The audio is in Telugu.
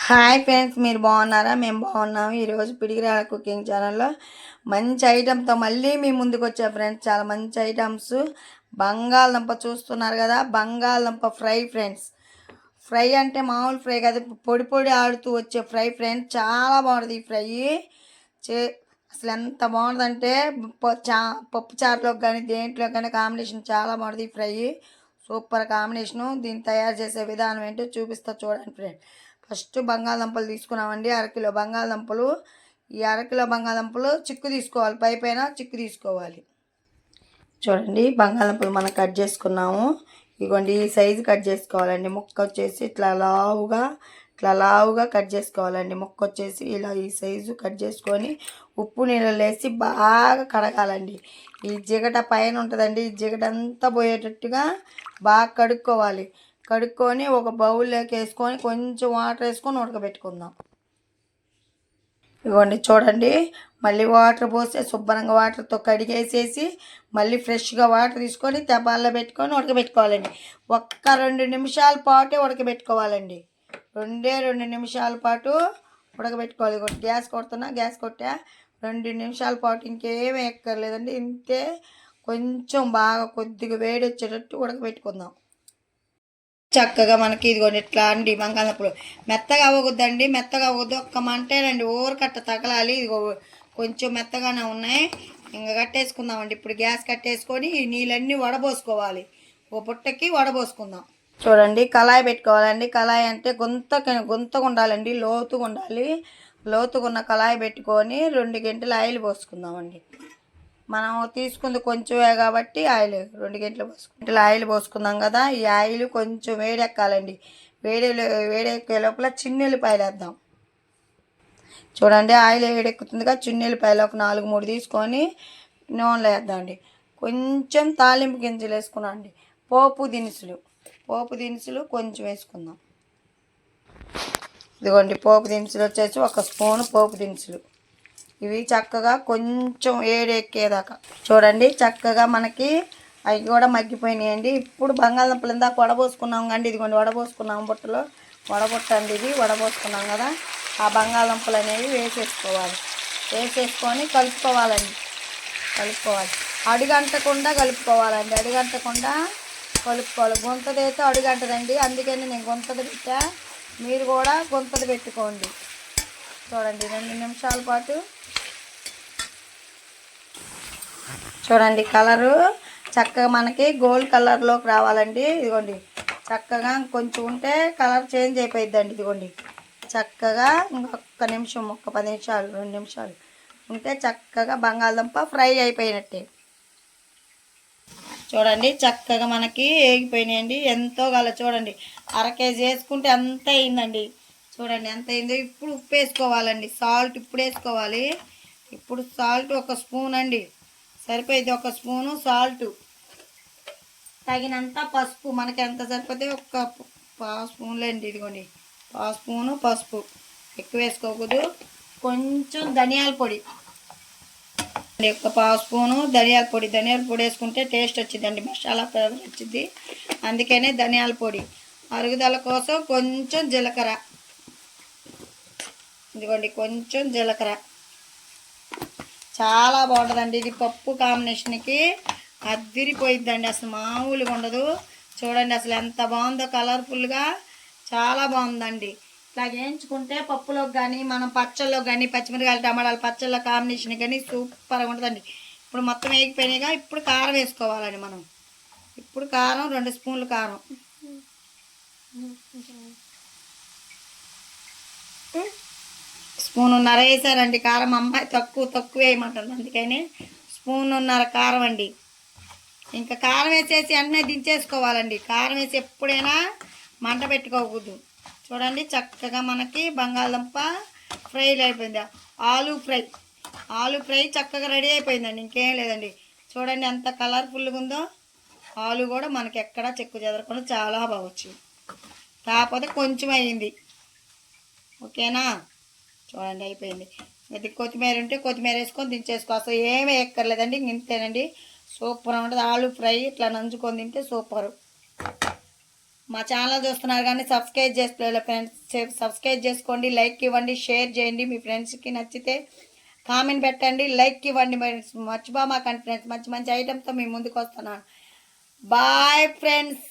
హాయ్ ఫ్రెండ్స్, మీరు బాగున్నారా? మేము బాగున్నాము. ఈరోజు పిడిగిరాల కుకింగ్ ఛానల్లో మంచి ఐటెంతో మళ్ళీ మీ ముందుకు వచ్చా ఫ్రెండ్స్. చాలా మంచి ఐటమ్స్. బంగాళదుంప చూస్తున్నారు కదా, బంగాళదుంప ఫ్రై ఫ్రెండ్స్. ఫ్రై అంటే మామూలు ఫ్రై కాదు, పొడి పొడి ఆడుతూ వచ్చే ఫ్రై ఫ్రెండ్స్. చాలా బాగుంటుంది ఈ ఫ్రై. చే అసలు ఎంత బాగుంటుందంటే పప్పు చారులోకి కానీ దేంట్లో కానీ కాంబినేషన్ చాలా బాగుంటుంది ఈ ఫ్రై. Super combination. దీన్ని తయారు చేసే విధానం ఏంటో చూపిస్తా చూడండి ఫ్రెండ్. ఫస్ట్ బంగాళదుంపలు తీసుకున్నామండి, అరకిలో బంగాళదుంపలు. ఈ అరకిలో బంగాళదుంపలు చిక్కు తీసుకోవాలి, పైన చిక్కు తీసుకోవాలి. చూడండి, బంగాళదుంపలు మనం కట్ చేసుకున్నాము. ఇదిగోండి, ఈ సైజు కట్ చేసుకోవాలండి. ముక్క వచ్చేసి ఇట్లా లావుగా కట్ చేసుకోవాలండి. ముక్క వచ్చేసి ఇలా ఈ సైజు కట్ చేసుకొని ఉప్పు నీళ్ళు వేసి బాగా కడగాలండి. ఈ జిగట పైన ఉంటుందండి, ఈ జిగట అంతా పోయేటట్టుగా బాగా కడుక్కొని ఒక బౌల్లోకి వేసుకొని కొంచెం వాటర్ వేసుకొని ఉడకబెట్టుకుందాం. ఇవ్వండి చూడండి, మళ్ళీ వాటర్ పోసి శుభ్రంగా వాటర్తో కడిగేసేసి మళ్ళీ ఫ్రెష్గా వాటర్ తీసుకొని తెపాల్లో పెట్టుకొని ఉడకబెట్టుకోవాలండి. 2 నిమిషాల పాటే ఉడకబెట్టుకోవాలండి. 2 నిమిషాల పాటు ఉడకబెట్టుకోవాలి. గ్యాస్ కొట్టా 2 నిమిషాల పాటు ఇంకేమీ ఎక్కర్లేదండి. ఇంతే, కొంచెం బాగా కొద్దిగా వేడి వచ్చేటట్టు ఉడకబెట్టుకుందాం. చక్కగా మనకి ఇదిగోండి ఇట్లా అండి. బంగాళదుంపలు మెత్తగా అవ్వకూడదండి, మెత్తగా అవ్వద్దు, ఒక్క మంటేనండి. ఊరకట్ట తగలాలి. ఇదిగో కొంచెం మెత్తగానే ఉన్నాయి. ఇంకా కట్టేసుకుందామండి. ఇప్పుడు గ్యాస్ కట్టేసుకొని నీళ్ళన్నీ వడబోసుకోవాలి. ఓ పుట్టకి వడబోసుకుందాం. చూడండి, కళాయి పెట్టుకోవాలండి. కళాయి అంటే గుంతగా ఉండాలండి, లోతుగా ఉండాలి. లోతుగా ఉన్న కళాయి పెట్టుకొని 2 గంటలు ఆయిల్ పోసుకుందామండి. మనం తీసుకుంది కొంచెమే కాబట్టి ఆయిల్ 2 గంటలు ఆయిల్ పోసుకుందాం కదా. ఈ ఆయిల్ కొంచెం వేడెక్కాలండి. వేడెక్కే లోపల చిన్నెల్లిపాయలు వేద్దాం. చూడండి, ఆయిల్ వేడెక్కుతుందిగా. చిన్నెల్లిపాయలు ఒక 4-3 తీసుకొని నూనెలో వేద్దామండి. కొంచెం తాలింపు గింజలు వేసుకున్నాం అండి. పోపు దినుసులు కొంచెం వేసుకుందాం. ఇదిగోండి, పోపు దినుసులు వచ్చేసి 1 స్పూను పోపు దినుసులు. ఇవి చక్కగా కొంచెం ఎక్కేదాకా చూడండి. చక్కగా మనకి అవి కూడా మగ్గిపోయినాయండి. ఇప్పుడు బంగాళదుంపలు ఇందాక వడబోసుకున్నాం కండి. ఇదిగోండి, వడబోసుకున్నాం బుట్టలో. వడబొట్టండి ఇది, వడబోసుకున్నాం కదా. ఆ బంగాళదుంపలు అనేవి వేసేసుకొని కలుపుకోవాలి. అడుగంటకుండా కలుపుకోవాలి. గుంతదైతే అడుగంటదండి, అందుకని నేను గుంతది పెట్టా. మీరు కూడా గుంతది పెట్టుకోండి. చూడండి, 2 నిమిషాల పాటు చూడండి. కలరు చక్కగా మనకి గోల్డ్ కలర్లోకి రావాలండి. ఇదిగోండి, చక్కగా కొంచెం ఉంటే కలర్ చేంజ్ అయిపోయిద్దండి. ఇదిగోండి, చక్కగా ఇంకొక నిమిషం, 10 నిమిషాలు 2 నిమిషాలు ఉంటే చక్కగా బంగాళదుంప ఫ్రై అయిపోయినట్టే. చూడండి, చక్కగా మనకి వేగిపోయినాయండి. ఎంతో చూడండి, 1/2 కేజీ వేసుకుంటే ఎంత అయిందండి. చూడండి ఎంత అయిందో. ఇప్పుడు ఉప్పు వేసుకోవాలండి. సాల్ట్ ఇప్పుడు వేసుకోవాలి. ఇప్పుడు సాల్ట్ 1 స్పూన్ అండి, సరిపోయింది. 1 స్పూను సాల్ట్, తగినంత పసుపు. మనకి ఎంత సరిపోతే 1 స్పూన్లు అండి. ఇదిగోండి, 1 స్పూను పసుపు, ఎక్కువ వేసుకోకూడదు. కొంచెం ధనియాల పొడి, 1 స్పూను ధనియాల పొడి వేసుకుంటే టేస్ట్ వచ్చిందండి, మసాలా ఫ్లేవర్ వచ్చింది. అందుకనే ధనియాల పొడి. అరుగుదల కోసం కొంచెం జీలకర్ర, ఇదిగోండి కొంచెం జీలకర్ర. చాలా బాగుంటుందండి ఇది. పప్పు కాంబినేషన్కి అద్దిరిపోయిద్దండి, అసలు మామూలుగా ఉండదు. చూడండి అసలు ఎంత బాగుందో, కలర్ఫుల్గా చాలా బాగుందండి. ఇట్లా వేయించుకుంటే పప్పులోకి కానీ మనం పచ్చళ్ళలోకి కానీ, పచ్చిమిరకాయలు టమాటాలు పచ్చళ్ళ కాంబినేషన్ కానీ సూపర్గా ఉంటుందండి. ఇప్పుడు మొత్తం వేగిపోయినాయిగా. ఇప్పుడు కారం వేసుకోవాలండి మనం. ఇప్పుడు కారం 2 స్పూన్లు కారం, స్పూనున్నర వేసారండి కారం. అమ్మాయి తక్కువ వేయమంటుంది, అందుకని స్పూనున్నర కారం అండి. ఇంకా కారం వేసేసి అన్నీ దించేసుకోవాలండి. కారం వేసి ఎప్పుడైనా మంట పెట్టుకోకూడదు. చూడండి, చక్కగా మనకి బంగాళదుంప ఫ్రై అయిపోయింది. ఆలు ఫ్రై చక్కగా రెడీ అయిపోయిందండి. ఇంకేం లేదండి. చూడండి ఎంత కలర్ఫుల్గా ఉందో. ఆలు కూడా మనకి ఎక్కడా చెక్కు చెదరకుండా చాలా బాగా వచ్చింది. కాకపోతే కొంచెం అయ్యింది. ఓకేనా, చూడండి అయిపోయింది. ఇది కొత్తిమీర ఉంటే కొత్తిమీర వేసుకొని దించేసుకో. అసలు ఏమీ ఎక్కర్లేదండి, ఇంతేనండి. సూపర్ ఉంటుంది ఆలు ఫ్రై. ఇట్లా నంచుకొని తింటే సూపరు. మా ఛానల్ చూస్తున్నారు కానీ సబ్స్క్రైబ్ చేసుకోలేదు ఫ్రెండ్స్, సబ్స్క్రైబ్ చేసుకోండి, లైక్ ఇవ్వండి, షేర్ చేయండి. మీ ఫ్రెండ్స్కి నచ్చితే కామెంట్ పెట్టండి, లైక్ ఇవ్వండి. మర్చిపోమాకండి ఫ్రెండ్స్, మంచి మంచి ఐటమ్స్తో మీ ముందుకు వస్తున్నాను. Bye friends.